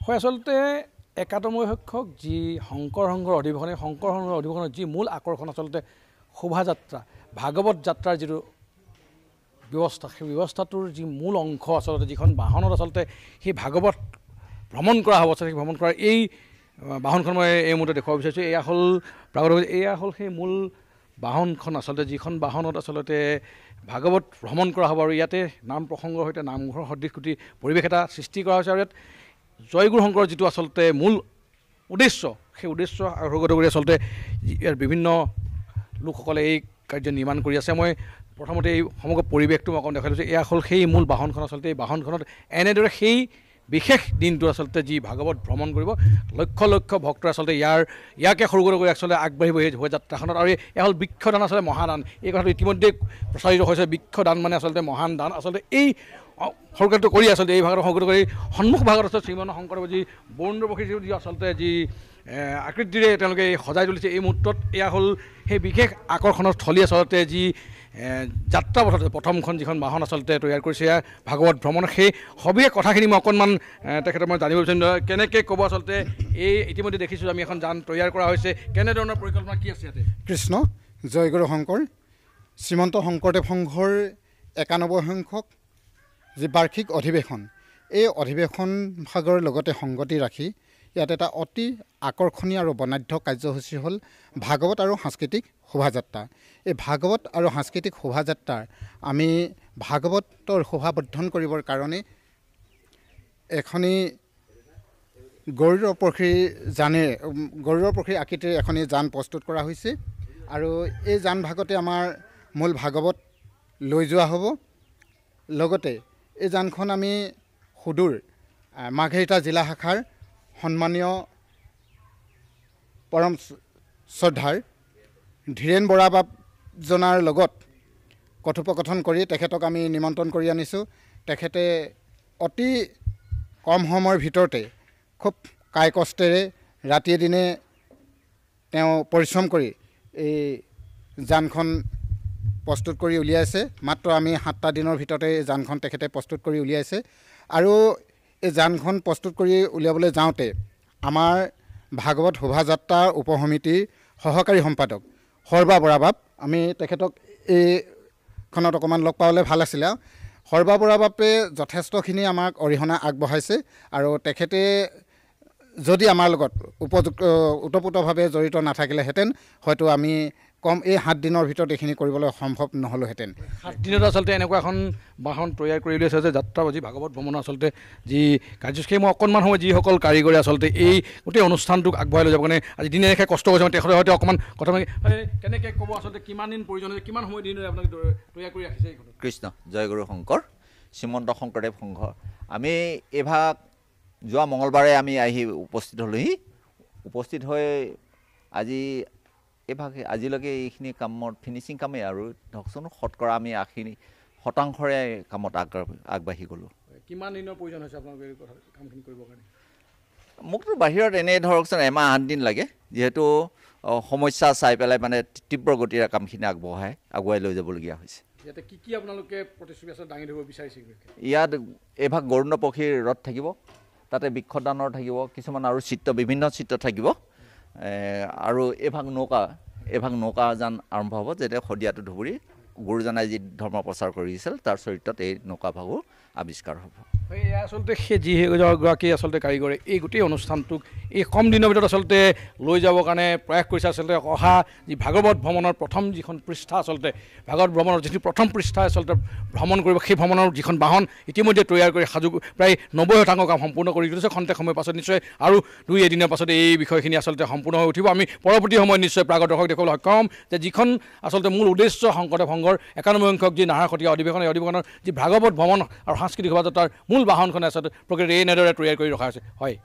হয় আচলতে 91 সংখ্যক যি শংকৰ সংঘৰ অধিৱেশন শংকৰ সংঘৰ অধিৱেশনৰ যি মূল আকৰ্ষণ আচলতে শোভাযাত্ৰা ভাগৱত যাত্ৰাৰ যিটো ব্যৱস্থা সেই ব্যৱস্থাটোৰ যি মূল অংশ আচলতে যিখন বাহনত আচলতে সেই ভাগৱত ভ্ৰমণ কৰা হ'ব সেই ভ্ৰমণ কৰাৰ এই বাহনখন মই এই মুহূৰ্তত দেখুৱাব বিচাৰিছোঁ এয়া হ'ল সেই মূল বাহনখন আচলতে যিখন বাহনত আচলতে ভাগৱত ভ্ৰমণ কৰা হ'ব আৰু ইয়াতে নাম প্ৰসংগৰ সৈতে নামঘৰৰ সদৃশ পৰিৱেশ এটা সৃষ্টি কৰা হৈছে আৰু ইয়াত জয়গুৰু শংকৰৰ যিটো আচলতে মূল উদ্দেশ্য সেই উদ্দেশ্য অৱগত কৰি আচলতে ইয়াৰ বিভিন্ন লোকসকলে এই কাৰ্য নিৰ্মাণ কৰি আছে মই প্ৰথমতে এই সমগ্ৰ পৰিৱেশটো মই অকণ দেখাই লৈছোঁ এয়া হ'ল সেই মূল বাহনখন আচলতে এই বাহনখনত এনেদৰে সেই বিশেষ দিনটো আচলতে যি ভাগৱত ভ্ৰমণ কৰিব লক্ষ লক্ষ ভক্তৰ আচলতে ইয়াকে সৰু কৰি আচলতে আগবাঢ়িব এই শোভাযাত্ৰাখনত আৰু এয়া হ'ল বৃক্ষদান আচলতে মহাদান এই কথাটো ইতিমধ্যে প্ৰচাৰিত হৈছে বৃক্ষদান মানে আচলতে মহান দান আচলতে এই সংকল্পটো কৰি আচলতে এই ভাগত সংকল্প কৰি সন্মুখ ভাগত আচলতে শ্ৰীমন্ত শংকৰদেৱ যি বৰুণবসী যি আচলতে যি আকৃতিৰে তেওঁলোকে সজাই তুলিছে এই মুহূৰ্তত এয়া হ'ল সেই বিশেষ আকৰ্ষণৰ স্থলী আচলতে যি যাত্ৰাপথত প্ৰথমখন যিখন বাহন আচলতে তৈয়াৰ কৰিছে ভাগৱত ভ্ৰমণ সেই সবিশেষ কথাখিনি মই অকণমান তেখেতে মই জানিব বিচাৰিছোঁ কেনেকৈ ক'ব আচলতে এই ইতিমধ্যে দেখিছোঁ আমি এখন যান তৈয়াৰ কৰা হৈছে কেনেধৰণৰ পৰিকল্পনা কি আছে ইয়াতে কৃষ্ণ জয়গুৰু শংকৰ শ্ৰীমন্ত শংকৰদেৱ সংঘৰ 91 সংখ্যক যি বাৰ্ষিক অধিৱেশন এই অধিৱেশন ভাগৰ লগতে সংগতি ৰাখি ইয়াত এটা অতি আকৰ্ষণীয় আৰু বৰ্ণাঢ্য কাৰ্যসূচী হ'ল ভাগৱত আৰু সাংস্কৃতিক শোভাযাত্ৰা এই ভাগৱত আৰু সাংস্কৃতিক শোভাযাত্ৰাৰ আমি ভাগৱতৰ শোভাবৰ্ধন কৰিবৰ কাৰণে এখনি গৰুড়ৰ পক্ষী আকৃতিৰ এখনি যান প্ৰস্তুত কৰা হৈছে আৰু এই যান ভাগতে আমাৰ মূল ভাগৱত লৈ যোৱা হ'ব লগতে এই যানখন আমি সুদূৰ মাৰ্ঘেৰিটা জিলা শাখাৰ সন্মানীয় পৰম শ্ৰদ্ধাৰ ধীৰেন বৰা বাপজনাৰ লগত কথোপকথন কৰি তেখেতক আমি নিমন্ত্ৰণ কৰি আনিছোঁ তেখেতে অতি কম সময়ৰ ভিতৰতে খুব কায় কষ্টেৰে ৰাতিয়ে দিনে তেওঁ পৰিশ্ৰম কৰি এই যানখন প্ৰস্তুত কৰি উলিয়াইছে মাত্ৰ আমি 7টা দিনৰ ভিতৰতে এই যানখন তেখেতে প্ৰস্তুত কৰি উলিয়াইছে আৰু এই যানখন প্ৰস্তুত কৰি উলিয়াবলৈ যাওঁতে আমাৰ ভাগৱত শোভাযাত্ৰাৰ উপসমিতিৰ সহকাৰী সম্পাদক সৰ্বা বৰা বাপ আমি তেখেতক এইখনত অকণমান লগ পাবলৈ ভাল আছিলে সৰ্বা বৰা বাপে যথেষ্টখিনি আমাক অৰিহণা আগবঢ়াইছে আৰু তেখেতে যদি আমাৰ লগত ওতপ্ৰোতভাৱে জড়িত নাথাকিলেহেঁতেন হয়তো আমি কম এই 7 দিনৰ ভিতৰত এইখিনি কৰিবলৈ সম্ভৱ নহ'লহেঁতেন 7 দিনত আচলতে এনেকুৱা এখন বাহন তৈয়াৰ কৰি উলিয়াইছে যে যাত্ৰা যি ভাগৱত ভ্ৰমণৰ আচলতে যি কাৰ্যসূচী মই অকণমান সময় যিসকল কাৰিকৰে আচলতে এই গোটেই অনুষ্ঠানটোক আগবঢ়াই লৈ যাব কাৰণে আজি দিনে নিশাই কষ্ট কৰিছে তেখেতে হয়তো অকণমান কথা কেনেকৈ ক'ব আচলতে কিমান দিন প্ৰয়োজন হৈছে কিমান সময় দিন আপোনালোকে তৈয়াৰ কৰি ৰাখিছে এইখন কৃষ্ণ জয়গুৰু শংকৰ শ্ৰীমন্ত শংকৰদেৱ সংঘ আমি এইভাগ যোৱা মঙলবাৰে আমি আহি উপস্থিত হৈ আজি এইভাগ আজিলৈকে এইখিনি কামত ফিনিচিং কামেই আৰু ধৰকচোন শতকৰা আমি 80% কামত আগবাঢ়ি গ'লোঁ কিমান দিনৰ প্ৰয়োজন হৈছে আপোনালোকে কামখিনি কৰিবৰ কাৰণে মোকতো বাহিৰত এনেই ধৰকচোন এমাহ 8 দিন লাগে যিহেতু সমস্যা চাই পেলাই মানে তীব্ৰ গতিৰে কামখিনি আগুৱাই লৈ যাবলগীয়া হৈছে ইয়াতে কি আপোনালোকে প্ৰতিশ্ৰুতি আছে দাঙি ধৰিব বিচাৰিছে ইয়াত এইভাগ গৰুড় পক্ষীৰ ৰথ থাকিব তাতে বৃক্ষদানৰ থাকিব কিছুমান আৰু বিভিন্ন চিত্ৰ থাকিব আৰু এইভাগ নৌকা যান আৰম্ভ হ'ব যেতিয়া শদিয়াটো ধুবুৰী গুৰুজনাই যি ধৰ্ম প্ৰচাৰ কৰিছিল তাৰ চৰিত্ৰত এই নৌকা ভাগো আৱিষ্কাৰ হ'ব এয়া আচলতে সেই যিগৰাকী আচলতে কাৰিকৰে এই গোটেই অনুষ্ঠানটোক এই কম দিনৰ ভিতৰত আচলতে লৈ যাবৰ কাৰণে প্ৰয়াস কৰিছে আচলতে অহা যি ভাগৱত ভ্ৰমণৰ প্ৰথম যিখন পৃষ্ঠা আচলতে ভাগৱত ভ্ৰমণৰ যিটো প্ৰথম পৃষ্ঠা আচলতে ভ্ৰমণ কৰিব সেই ভ্ৰমণৰ যিখন বাহন ইতিমধ্যে তৈয়াৰ কৰি সাজু প্ৰায় 90% কাম সম্পূৰ্ণ কৰি তুলিছে খন্তেক সময়ৰ পাছত নিশ্চয় আৰু 2 এদিনৰ পাছত এই বিষয়খিনি আচলতে সম্পূৰ্ণ হৈ উঠিব আমি পৰৱৰ্তী সময়ত নিশ্চয় প্ৰাগৰ দৰ্শক দেখুৱাবলৈ সক্ষম যে যিখন আচলতে মূল উদ্দেশ্য শংকৰদেৱ সংঘৰ 91 সংখ্যক যি নাহৰকটীয়া অধিৱেশন এই অধিৱেশনৰ যি ভাগৱত ভ্ৰমণ আৰু সাংস্কৃতিক শোভাযাত্ৰাৰ মূল বাহনখনে আচলতে প্ৰকৃতিৰ এনেদৰে তৈয়াৰ কৰি ৰখা হৈছে হয়